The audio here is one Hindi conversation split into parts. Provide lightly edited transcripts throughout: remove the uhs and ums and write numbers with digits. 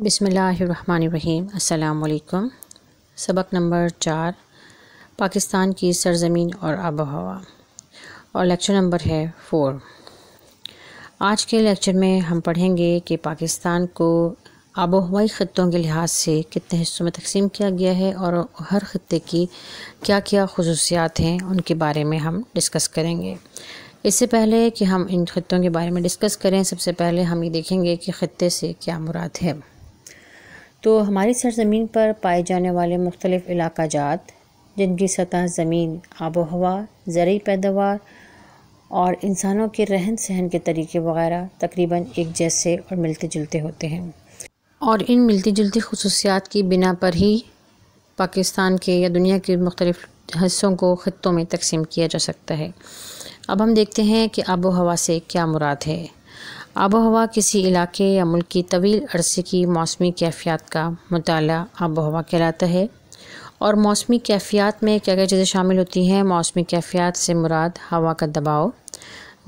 बिस्मिल्लाहिर्रहमानिर्रहीम। अस्सलाम वालेकुम। सबक नंबर 4 पाकिस्तान की सरज़मीन और आबो-हवा और लेक्चर नंबर है 4। आज के लेक्चर में हम पढ़ेंगे कि पाकिस्तान को आबो-हवाई ख़ित्तों के लिहाज से कितने हिस्सों में तकसीम किया गया है और हर ख़ित्ते की क्या क्या ख़ुसूसियात हैं उनके बारे में हम डिस्कस करेंगे। इससे पहले कि हम इन ख़ित्तों के बारे में डिस्कस करें, सबसे पहले हम ये देखेंगे कि ख़ित्ते से क्या मुराद है। तो हमारी सरज़मीन पर पाए जाने वाले मुख्तलिफ़ इलाका जात, जिनकी सतह ज़मीन, आबो हवा, ज़रूरी पैदावार और इंसानों के रहन सहन के तरीके वग़ैरह तकरीबन एक जैसे और मिलते जुलते होते हैं और इन मिलती जुलती ख़ुसूसियात की बिना पर ही पाकिस्तान के या दुनिया के मुख्तलिफ़ हिस्सों को ख़ित्तों में तकसीम किया जा सकता है। अब हम देखते हैं कि आबो हवा से क्या मुराद है। आबो हवा किसी इलाके या मुल्क की तवील अरसे की मौसमी कैफ़ियत का मुताला आबो हवा कहलाता है। और मौसमी कैफ़ियत में क्या क्या चीज़ें शामिल होती हैं। मौसमी कैफ़ियत से मुराद हवा का दबाव,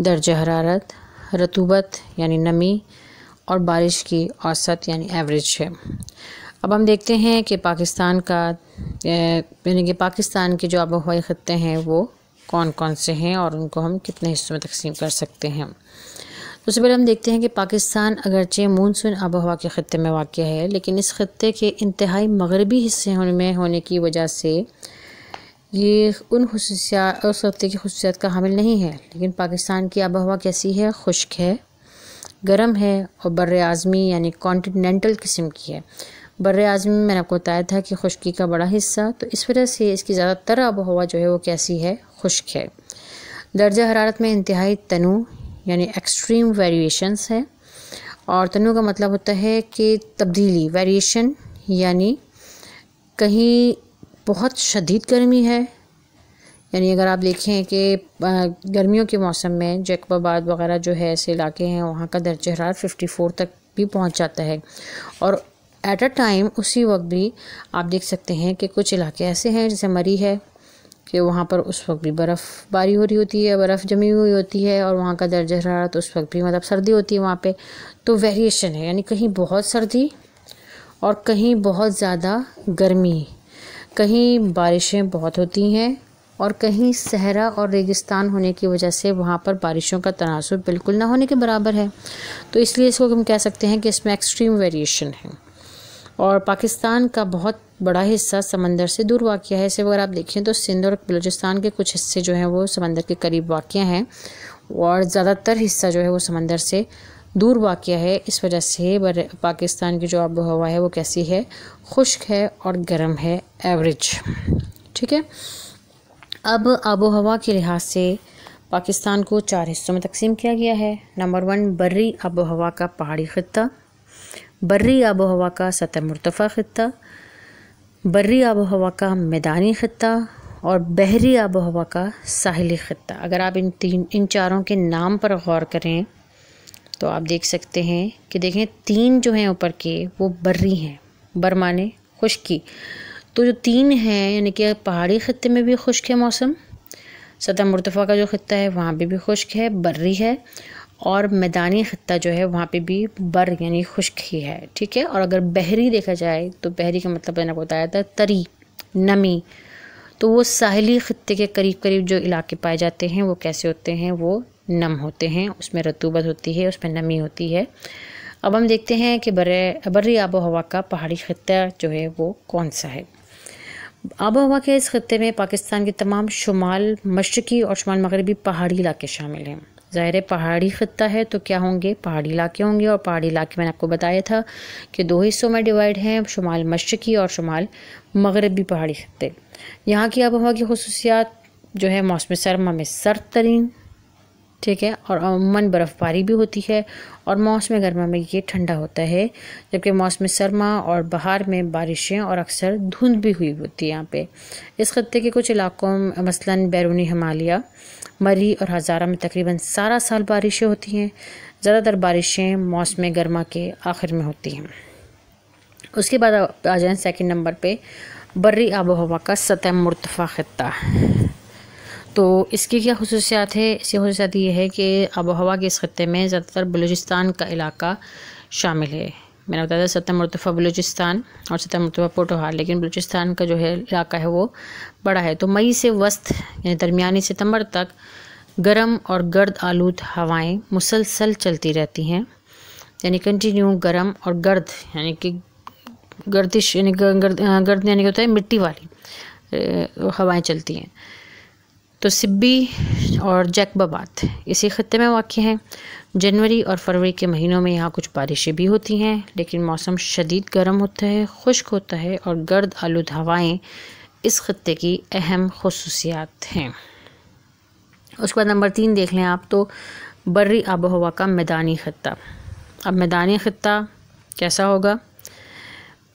दर्जा हरारत, रतूबत यानी नमी और बारिश की औसत यानी एवरेज है। अब हम देखते हैं कि पाकिस्तान के जो आबो हवाई ख़ित्ते हैं वो कौन कौन से हैं और उनको हम कितने हिस्सों में तकसीम कर सकते हैं। सबसे पहले हम देखते हैं कि पाकिस्तान अगरचे मानसून आबो हवा के ख़ित्ते में वाक़या है, लेकिन इस ख़ित्ते के इंतहाई मगरबी हिस्से होने की वजह से ये उस ख़ित्ते की ख़ुसूसियात का हामिल नहीं है। लेकिन पाकिस्तान की आबो हवा कैसी है? खुश्क है, गर्म है और बर्रे आज़मी यानी कॉन्टिनेंटल किस्म की है। बर्रे आज़मी में मैंने आपको बताया था कि खुश्की का बड़ा हिस्सा, तो इस वजह से इसकी ज़्यादातर आबो हवा जो है वो कैसी है? खुश्क है। दर्जा हरारत में इंतहाई तनू यानी एक्सट्रीम वेरिएशंस है। और तनू का मतलब होता है कि तब्दीली, वेरिएशन यानी कहीं बहुत शदीद गर्मी है, यानी अगर आप देखें कि गर्मियों के मौसम में जैकबाबाद वग़ैरह जो है ऐसे इलाके हैं, वहाँ का दर्जा हरारत 54 तक भी पहुँच जाता है। और एट अ टाइम उसी वक्त भी आप देख सकते हैं कि कुछ इलाके ऐसे हैं जैसे मरी है कि वहाँ पर उस वक्त भी बर्फ़बारी हो रही होती है, बर्फ़ जमी हुई होती है और वहाँ का दर्जा हरारत उस वक्त भी मतलब सर्दी होती है वहाँ पे। तो वेरिएशन है, यानी कहीं बहुत सर्दी और कहीं बहुत ज़्यादा गर्मी, कहीं बारिशें बहुत होती हैं और कहीं सहरा और रेगिस्तान होने की वजह से वहाँ पर बारिशों का तनासुब बिल्कुल ना होने के बराबर है। तो इसलिए इसको हम कह सकते हैं कि इसमें एक्सट्रीम वेरिएशन है। और पाकिस्तान का बहुत बड़ा हिस्सा समंदर से दूर वाक़या है। इसे अगर आप देखें तो सिंध और बलूचिस्तान के कुछ हिस्से जो हैं वो समंदर के करीब वाक़या हैं और ज़्यादातर हिस्सा जो है वो समंदर से दूर वाक़या है। इस वजह से पाकिस्तान की जो आबो हवा है वो कैसी है? खुश्क है और गर्म है, एवरेज। ठीक है। अब आबो हवा के लिहाज से पाकिस्तान को 4 हिस्सों में तकसीम किया गया है। नंबर 1 बर्री आबो हवा का पहाड़ी ख़ित्ता, बर्री आबो हवा का सतह मुर्तफ़ा ख़ित्ता, बर्री आबो हवा का मैदानी ख़ित्ता और बहरी आबो हवा का साहिली ख़ित्ता। अगर आप इन चारों के नाम पर गौर करें तो आप देख सकते हैं कि देखें 3 जो हैं ऊपर के वो बर्री हैं, बर माने खुश्की। तो जो 3 हैं यानी कि पहाड़ी ख़ित्ते में भी खुश्क है मौसम, सतह मुर्तफ़ा का जो ख़ित्ता है वहाँ पे भी खुश्क है, बर्री है, और मैदानी ख़ित्ता जो है वहाँ पे भी बर यानी खुश्क ही है। ठीक है। और अगर बहरी देखा जाए तो बहरी का मतलब मैंने बताया था तरी, नमी। तो वो साहिली ख़ित्ते के करीब करीब जो इलाके पाए जाते हैं वो कैसे होते हैं? वो नम होते हैं, उसमें रतूबत होती है, उसमें नमी होती है। अब हम देखते हैं कि बर्री आबो हवा का पहाड़ी ख़ित्ता जो है वो कौन सा है। आबो हवा के इस ख़ित्ते में पाकिस्तान के तमाम शुमाल मशरक़ी और शुमाल मगरबी पहाड़ी इलाके शामिल हैं। ज़ाहिर है पहाड़ी ख़ित्ता है तो क्या होंगे? पहाड़ी इलाके होंगे। और पहाड़ी इलाके मैंने आपको बताया था कि 2 हिस्सों में डिवाइड हैं, शुमाल मशरक़ी और शुमाल मगरबी पहाड़ी ख़ित्ते। यहाँ की आबो हवा की ख़ुसूसियात जो है मौसम सरमा में सर्द तरीन, ठीक है, और अमूमन बर्फ़बारी भी होती है और मौसम गर्मा में ये ठंडा होता है, जबकि मौसम सरमा और बहार में बारिशें और अक्सर धुंध भी हुई होती है यहाँ पे। इस ख़ित्ते के कुछ इलाकों में मसलन बैरूनी हिमालय, मरी और हज़ारा में तकरीबन सारा साल बारिशें होती हैं। ज़्यादातर बारिशें मौसम गर्मा के आखिर में होती हैं। उसके बाद आ जाएँ सेकंड नंबर पे बर्री आबो हवा का सतह मुर्तफ़ा ख़ित्ता। तो इसकी क्या ख़ुसूसियात है? इसकी ख़ुसूसियात ये है कि आबो हवा के इस ख़ित्ते में ज़्यादातर बलूचिस्तान का इलाका शामिल है। मैंने बताया था 7 मरतबा बलूचिस्तान और 7 मरतबा पोटोहार, लेकिन बलूचिस्तान का जो है इलाका है वो बड़ा है। तो मई से वस्त यानी दरमियानी सितंबर तक गर्म और गर्द आलूद हवाएं मुसलसल चलती रहती हैं, यानी कंटिन्यू गर्म और गर्द यानी कि गर्दिश यानी गर्द यानी होता है मिट्टी वाली हवाएं चलती हैं। तो सिब्बी और जैकबाबाद इसी खत्ते में वाक़ हैं। जनवरी और फरवरी के महीनों में यहाँ कुछ बारिशें भी होती हैं, लेकिन मौसम शदीद गर्म होता है, खुश्क होता है और गर्द आलूद हवाएं इस खत्ते की अहम खुसूसियात हैं। उसके बाद नंबर 3 देख लें आप, तो बर्री आबो हवा का मैदानी खत्ता। अब मैदानी खत्ता कैसा होगा?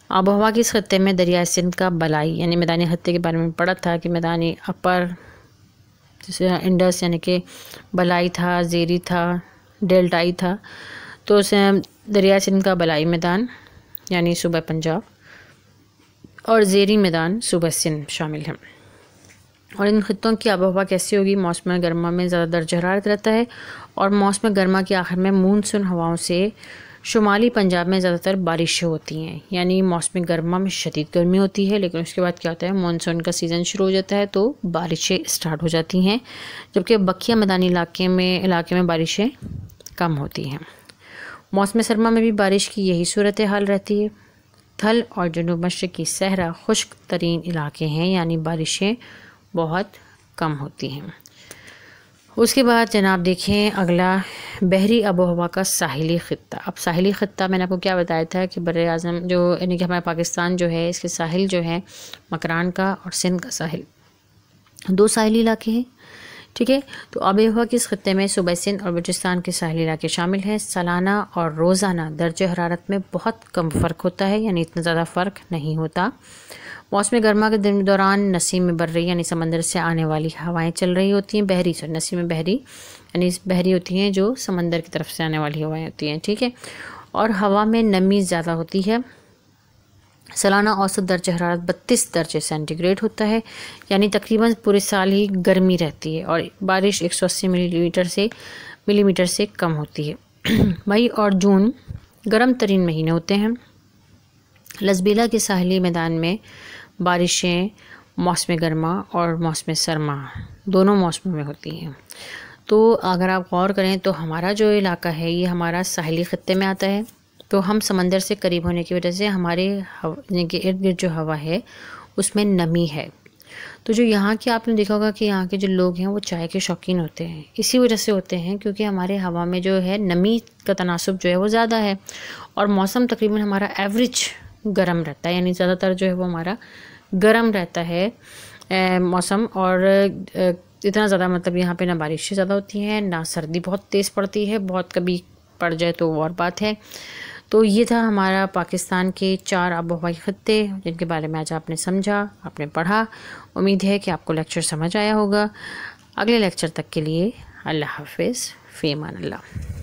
आबो हवा के इस खत्ते में दरिया सिंध का बलाई यानी मैदानी खत्ते के बारे में पढ़ा था कि मैदानी अपर जैसे इंडस यानी कि बलाई था, ज़ेरी था, डेल्टाई था, तो उसे दरिया सिंध का बलाई मैदान यानी सूबा पंजाब और ज़ेरी मैदान सूबा सिंध शामिल हैं। और इन खित्तों की आबोहवा कैसी होगी? मौसम गर्मा में ज़्यादा दर्जा हरारत रहता है और मौसम गर्मा के आखिर में मानसून हवाओं से शुमाली पंजाब में ज़्यादातर बारिशें होती हैं। यानी मौसम गर्मा में शदीद गर्मी होती है, लेकिन उसके बाद क्या होता है, मानसून का सीज़न शुरू हो जाता है तो बारिशें स्टार्ट हो जाती हैं, जबकि बकिया मैदानी इलाके में बारिशें कम होती हैं। मौसम सरमा में भी बारिश की यही सूरत हाल रहती है। थल और जनूब मशरक़ी सहरा खुश्क तरीन इलाके हैं, यानी बारिशें बहुत कम होती हैं। उसके बाद जनाब देखें अगला बहरी आबोहवा का साहिली ख़ित्ता। अब साहिली ख़ित्ता मैंने आपको क्या बताया था कि बर-ए-आज़म जो यानी कि हमारा पाकिस्तान जो है इसके साहिल जो है मकरान का और सिंध का साहिल, 2 साहिली इलाके हैं, ठीक है। तो आबोहवा के इस खत्ते में सूबा सिंध और बलूचिस्तान के साहिली इलाके शामिल हैं। सालाना और रोज़ाना दर्जे हरारत में बहुत कम फ़र्क होता है, यानी इतना ज़्यादा फ़र्क नहीं होता। मौसम गर्मा के दौरान नसीम बर्री यानी समंदर से आने वाली हवाएं चल रही होती हैं। नसीम बहरी यानी बहरी होती हैं जो समंदर की तरफ से आने वाली हवाएं होती हैं, ठीक है। और हवा में नमी ज़्यादा होती है। सालाना औसत दर्जा हरारत 32 दर्जे सेंटीग्रेड होता है, यानी तकरीबन पूरे साल ही गर्मी रहती है और बारिश 180 मिलीमीटर से कम होती है। मई और जून गर्म तरीन महीने होते हैं। लसबेला के साहली मैदान में बारिशें मौसम गर्मा और मौसम सरमा दोनों मौसमों में होती हैं। तो अगर आप गौर करें तो हमारा जो इलाका है ये हमारा साहिली खत्ते में आता है, तो हम समंदर से करीब होने की वजह से हमारे इर्द गिर्द जो हवा है उसमें नमी है। तो जो यहाँ के आपने देखा होगा कि यहाँ के जो लोग हैं वो चाय के शौकीन होते हैं, इसी वजह से होते हैं क्योंकि हमारे हवा में जो है नमी का तनासुब जो है वो ज़्यादा है और मौसम तकरीबन हमारा एवरेज गर्म रहता है, यानी ज़्यादातर जो है वो हमारा गर्म रहता है मौसम। और इतना ज़्यादा मतलब यहाँ पे ना बारिशें ज़्यादा होती हैं ना सर्दी बहुत तेज़ पड़ती है, बहुत कभी पड़ जाए तो और बात है। तो ये था हमारा पाकिस्तान के 4 आबोहवा के खत्ते जिनके बारे में आज आपने समझा, आपने पढ़ा। उम्मीद है कि आपको लेक्चर समझ आया होगा। अगले लेक्चर तक के लिए अल्लाह हाफ़िज़, फ़ी अमान अल्लाह।